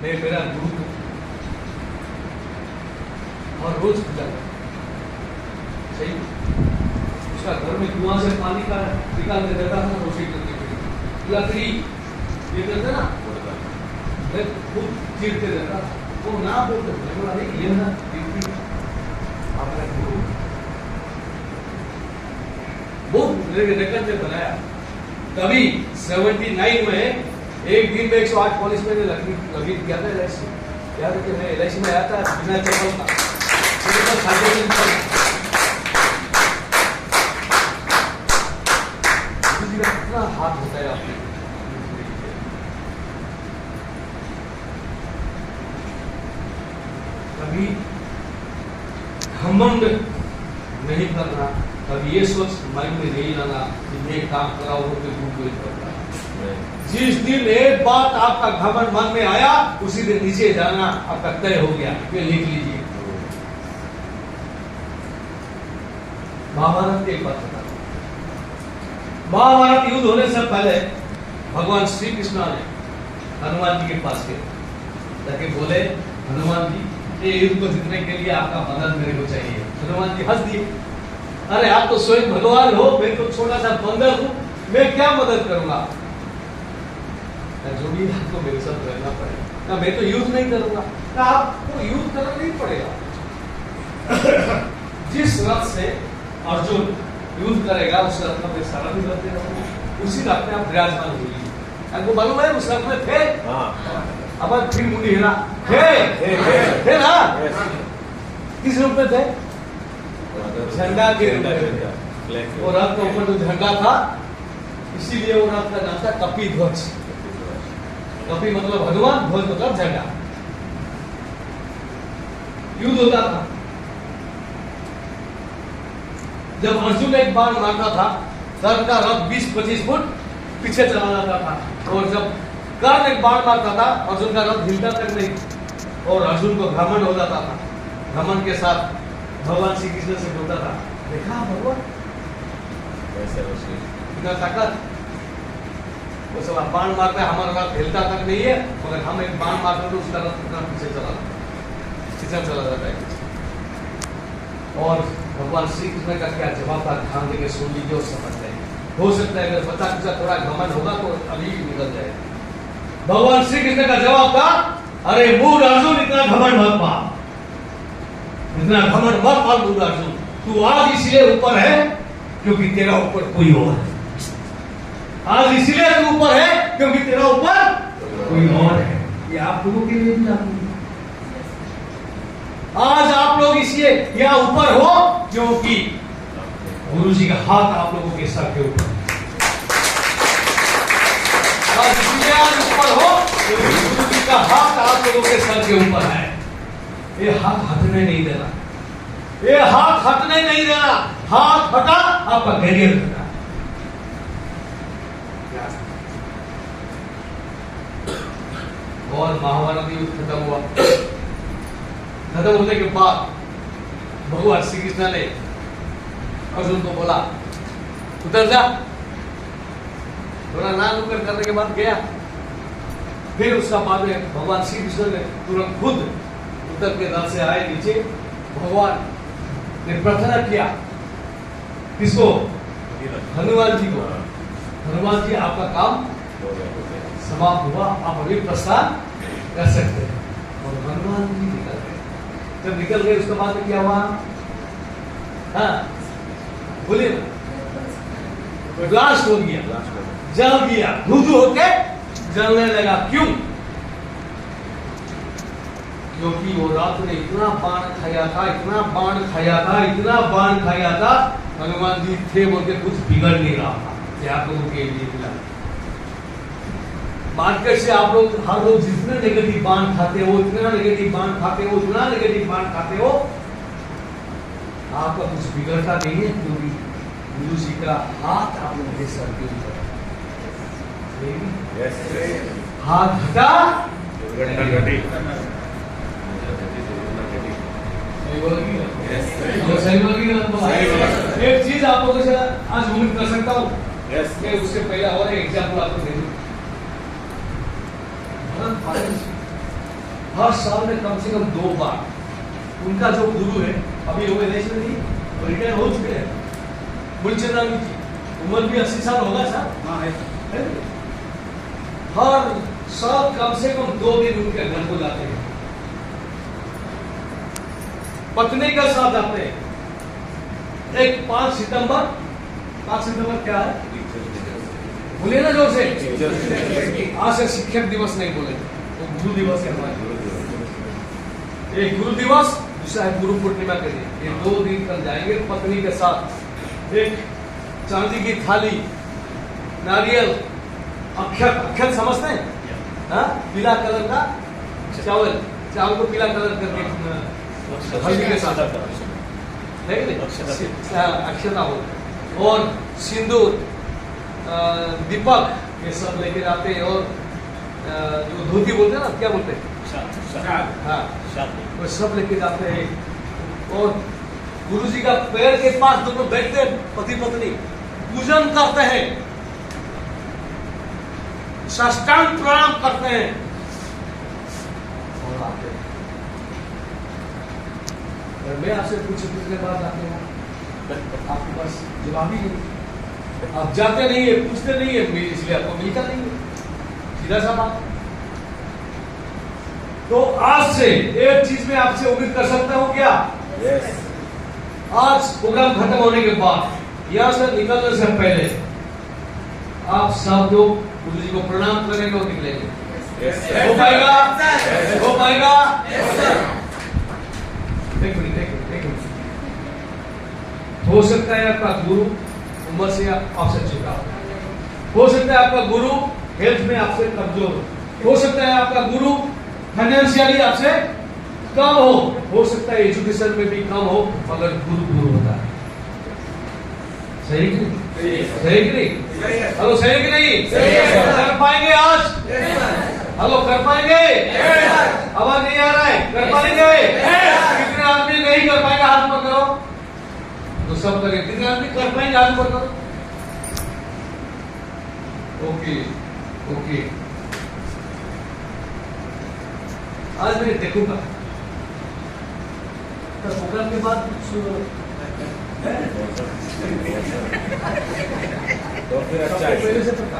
मैं मेरा गुरु हूं और रोज पूजा करता सही। उसका घर में कुआं से पानी का निकाल के देता था रोटी करने के लिए। लकड़ी ये करते ना मैं खुद चीरते रहता वो ना बोलते बोला ये ना अपना गुरु वो रिकॉर्ड में बनाया। तभी 79 में एक दिन में 108 पुलिस में लगी किया था एलआईसी। याद है कि मैं एलआईसी में आया था बिना चप्पल का कितना हाथ होता है आपने कभी घमंड नहीं करना। कभी ये सोच माइंड में नहीं लाना कि मैं काम करा हो तो कोई करता। जिस दिन एक बात आपका घमंड मन में आया उसी दिन नीचे जाना आपका तय हो गया। ये लिख लीजिए। महाभारत की एक बात बता। महाभारत युद्ध होने से पहले भगवान श्री कृष्ण ने हनुमान जी के पास गए ताकि बोले हनुमान जी ये युद्ध को जीतने के लिए आपका मदद मेरे को चाहिए। हनुमान जी हंस दिए। अरे आप तो स्वयं भगवान हो, मैं तो छोटा सा बंदर हूं, मैं क्या मदद करूंगा। जो भी आपको मेरे साथ रहना पड़ेगा ना, मैं तो युद्ध नहीं करूंगा ना, आपको युद्ध करना नहीं पड़ेगा। जिस रथ से अर्जुन युद्ध करेगा उस रथ में सारा भी रहते रहूंगा, उसी रथ में आप विराजमान होगी। आपको मालूम है उस रथ में थे अब फिर मुंडी है ना थे ना, किस रूप में थे? झंडा के रूप में। और रथ के ऊपर जो झंडा था इसीलिए वो रथ का नाम था कपि ध्वज। कपि मतलब हनुमान, ध्वज मतलब झंडा। युद्ध होता था। जब अर्जुन एक बाण मारता था कर्ण का रथ 20-25 फुट पीछे चला जाता था, और जब कर्ण एक बाण मारता था अर्जुन का रथ हिलता तक नहीं, और अर्जुन को घमंड हो जाता था। घमंड के साथ भगवान श्री कृष्ण से बोलता था, देखा भगवान इतना ताकत, वो सब बाण मारते हैं हमारा रथ हिलता तक नहीं है, मगर हम एक बाण मारते तो उसका रथ कितना पीछे चला जाता है। और भगवान श्री कृष्ण का क्या जवाब था ध्यान देकर सुन लीजिए और समझ जाइए। हो सकता है अगर बच्चा कुछ थोड़ा घमंड होगा तो अभी निकल जाएगा। भगवान श्री कृष्ण का जवाब था, अरे मूड अर्जुन इतना घमंड मत पा, इतना घमंड मत पा मूड अर्जुन, तू आज इसलिए ऊपर है क्योंकि तेरा ऊपर कोई और है। आज इसलिए तू ऊपर है क्योंकि तेरा ऊपर कोई और है। ये आप लोगों के लिए भी लागू है। आज आप लोग इसलिए यहाँ ऊपर हो क्योंकि गुरु जी का हाथ आप लोगों के सर के ऊपर। आज इसलिए आज ऊपर हो क्योंकि गुरु जी का हाथ आप लोगों के सर के ऊपर है। ये हाथ हटने नहीं देना, ये हाथ हटने नहीं देना। हाथ हटा आपका कैरियर हटा। और महाभारत युद्ध खत्म हुआ। खत्म होने के बाद भगवान श्री कृष्ण ने अर्जुन को बोला उतर जा। थोड़ा नाम नुकर करने के बाद गया। फिर उसका बाद में भगवान श्री कृष्ण ने तुरंत खुद उतर के रथ से आए नीचे। भगवान ने प्रार्थना किया किसको? हनुमान जी को। हनुमान जी आपका काम समाप्त हुआ, आप अभी प्रस्थान कर सकते हैं। और हनुमान जी निकल गए। जब निकल गए उसके बाद क्या हुआ? हाँ बोलिए ना। ब्लास्ट हो गया, जल गया, धुधु होके जलने लगा। क्यों? क्योंकि वो रात ने इतना बाण खाया था, इतना बाण खाया था, इतना बाण खाया था। हनुमान जी थे बोल के कुछ बिगड़ नहीं रहा था। आप लोगों के लिए मिला मार्केट से आप लोग हर रोज जितने नेगेटिव बाण खाते हो, इतना नेगेटिव बाण खाते हो, इतना नेगेटिव बाण खाते हो, आपका कुछ बिगड़ता नहीं है क्योंकि गुरु जी का हाथ आप लोगों के सर के ऊपर। हाथ हटा एक चीज आप लोगों से आज उम्मीद कर सकता हूँ। मैं उससे पहले और एक एग्जाम्पल आपको दे दूं। हर साल में कम से कम 2 बार उनका जो गुरु है, अभी हो गए देश में नहीं, रिटायर हो चुके हैं, मूलचंदानी जी, उम्र भी 80 साल होगा साहब। हाँ है। हर साल कम से कम 2 दिन उनके घर को जाते हैं, पत्नी का साथ जाते हैं। एक 5 सितंबर क्या है, बोलिए ना जोर से, आज से शिक्षक दिवस नहीं बोले, तो गुरु दिवस है हमारे। एक गुरु दिवस, दूसरा है गुरु पूर्णिमा के दिन, ये 2 दिन कल जाएंगे पत्नी के साथ। एक चांदी की थाली, नारियल, अक्षत समझते हैं, हाँ, पीला कलर का चावल को पीला कलर करके हल्दी के साथ अक्षता हो, और सिंदूर, दीपक, ये सब लेके जाते हैं। और जो धोती बोलते हैं ना, क्या बोलते हैं, हाँ, वो सब लेके जाते हैं। और गुरुजी का पैर के पास दोनों बैठते हैं, पति पत्नी पूजन करते हैं, साष्टांग प्रणाम करते हैं और आते हैं। मैं आपसे पूछने बाद आते हैं, आपके पास जवाब ही नहीं, आप जाते नहीं है, पूछते नहीं है, इसलिए आपको मिलता नहीं है, सीधा सा बात। तो आज से एक चीज में आपसे उम्मीद कर सकता हूं क्या? yes. आज प्रोग्राम खत्म होने के बाद, यहां से निकलने से पहले आप सब लोग गुरु जी को प्रणाम करेंगे और निकलेंगे। yes, हो पाएगा? yes, हो पाएगा? yes, एक मिनट। हो सकता है आपका गुरु उम्र से आपसे छोटा हो सकता है आपका गुरु हेल्थ में आपसे कमजोर हो सकता है आपका गुरु फाइनेंशियली आपसे कम हो सकता है एजुकेशन में भी कम हो, मगर गुरु होता है। सही कि नहीं? सही कि नहीं? हेलो, सही कि नहीं? कर पाएंगे आज? हेलो, कर पाएंगे? आवाज नहीं आ रहा है, कर पाएंगे? कितने आदमी नहीं कर पाएंगे, हाथ पर करो तो सब करें। कितने आदमी कर पाएंगे, हाथ पर करो। ओके, आज मैं देखूंगा प्रोग्राम के बाद कुछ तो फिर अच्छा है। पहले से पता